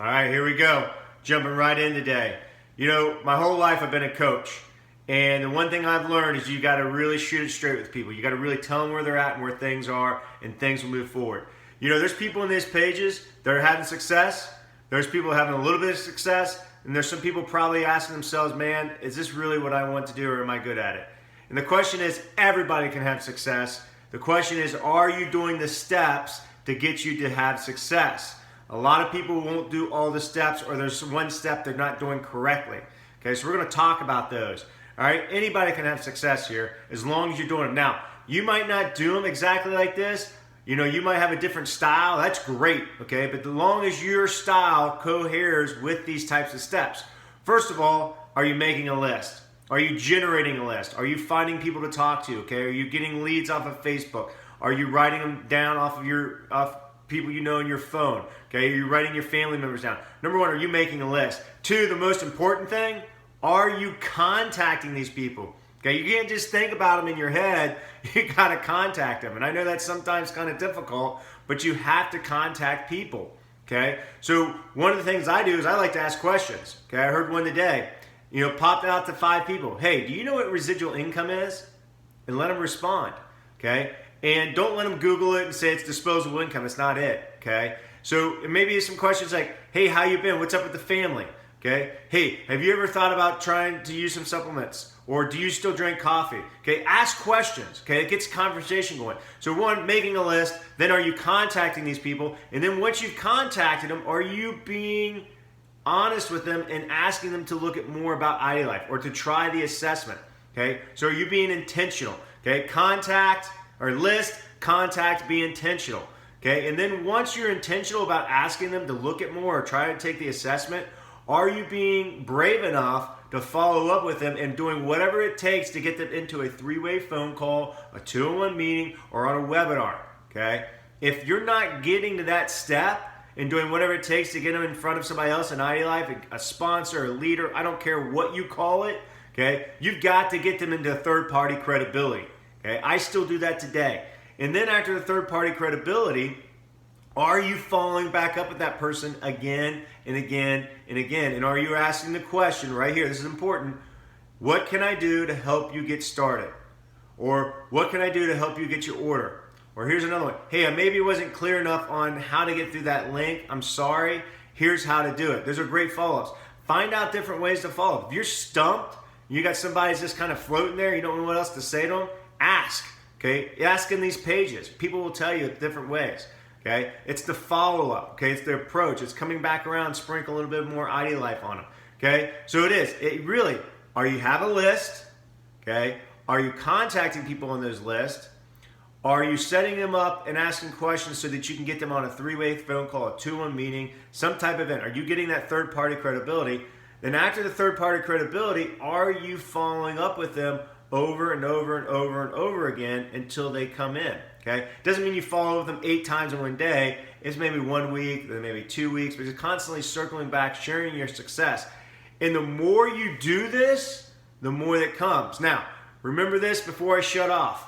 All right, here we go. Jumping right in today. You know, my whole life I've been a coach. And the one thing I've learned is you got to really shoot it straight with people. You got to really tell them where they're at and where things are, and things will move forward. You know, there's people in these pages that are having success. There's people having a little bit of success. And there's some people probably asking themselves, man, is this really what I want to do, or am I good at it? And the question is, everybody can have success. The question is, are you doing the steps to get you to have success? A lot of people won't do all the steps, or there's one step they're not doing correctly. Okay, so we're going to talk about those. All right, anybody can have success here as long as you're doing them. Now, you might not do them exactly like this. You know, you might have a different style. That's great, okay? But as long as your style coheres with these types of steps. First of all, are you making a list? Are you generating a list? Are you finding people to talk to, okay? Are you getting leads off of Facebook? Are you writing them down off people you know in your phone? Okay, are you writing your family members down? Number one, are you making a list? Two, the most important thing, are you contacting these people? Okay, you can't just think about them in your head. You got to contact them. And I know that's sometimes kind of difficult, but you have to contact people. Okay, so one of the things I do is I like to ask questions. Okay, I heard one today. You know, popped out to 5 people. Hey, do you know what residual income is? And let them respond. Okay, and don't let them Google it and say it's disposable income. It's not it. Okay, so maybe some questions like, hey, how you been? What's up with the family? Okay, hey, have you ever thought about trying to use some supplements? Or do you still drink coffee? Okay, ask questions. Okay, it gets conversation going. So one, making a list. Then are you contacting these people? And then once you've contacted them, are you being honest with them and asking them to look at more about IDlife or to try the assessment? Okay, so are you being intentional? Okay, contact or list, contact, be intentional. Okay, and then once you're intentional about asking them to look at more or try to take the assessment, are you being brave enough to follow up with them and doing whatever it takes to get them into a 3-way phone call, a 2-on-1 meeting, or on a webinar? Okay, if you're not getting to that step and doing whatever it takes to get them in front of somebody else in IDlife, a sponsor, a leader, I don't care what you call it, okay, you've got to get them into third-party credibility. Okay, I still do that today. And then after the third-party credibility, are you following back up with that person again and again and again? And are you asking the question right here, this is important, what can I do to help you get started? Or what can I do to help you get your order? Or here's another one, hey, I maybe wasn't clear enough on how to get through that link. I'm sorry. Here's how to do it. Those are great follow-ups. Find out different ways to follow up. If you're stumped, you got somebody that's just kind of floating there, you don't know what else to say to them, ask. Okay, ask in these pages. People will tell you different ways. Okay, it's the follow-up. Okay, it's the approach. It's coming back around, sprinkle a little bit more IDlife on them. Okay, so it is. It really, are you have a list? Okay, are you contacting people on those lists? Are you setting them up and asking questions so that you can get them on a 3-way phone call, a 2-on-1 meeting, some type of event? Are you getting that third-party credibility? Then after the third-party credibility, are you following up with them over and over and over and over again until they come in? Okay, doesn't mean you follow with them 8 times in one day. It's maybe 1 week, then maybe 2 weeks, but you're constantly circling back, sharing your success. And the more you do this, the more that comes. Now, remember this before I shut off.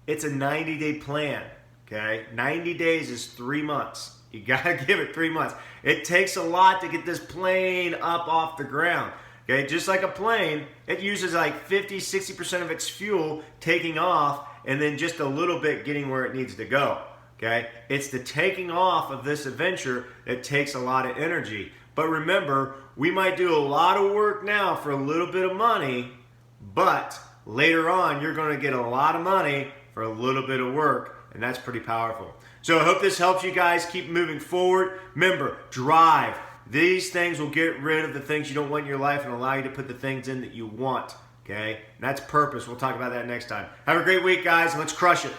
It's a 90-day plan. Okay, 90 days is 3 months. You gotta give it 3 months. It takes a lot to get this plane up off the ground. Okay, just like a plane, it uses like 50-60% of its fuel taking off, and then just a little bit getting where it needs to go. Okay, it's the taking off of this adventure that takes a lot of energy. But remember, we might do a lot of work now for a little bit of money, but later on you're going to get a lot of money for a little bit of work, and that's pretty powerful. So I hope this helps you guys keep moving forward. Remember, drive. These things will get rid of the things you don't want in your life and allow you to put the things in that you want. Okay? And that's purpose. We'll talk about that next time. Have a great week, guys, and let's crush it.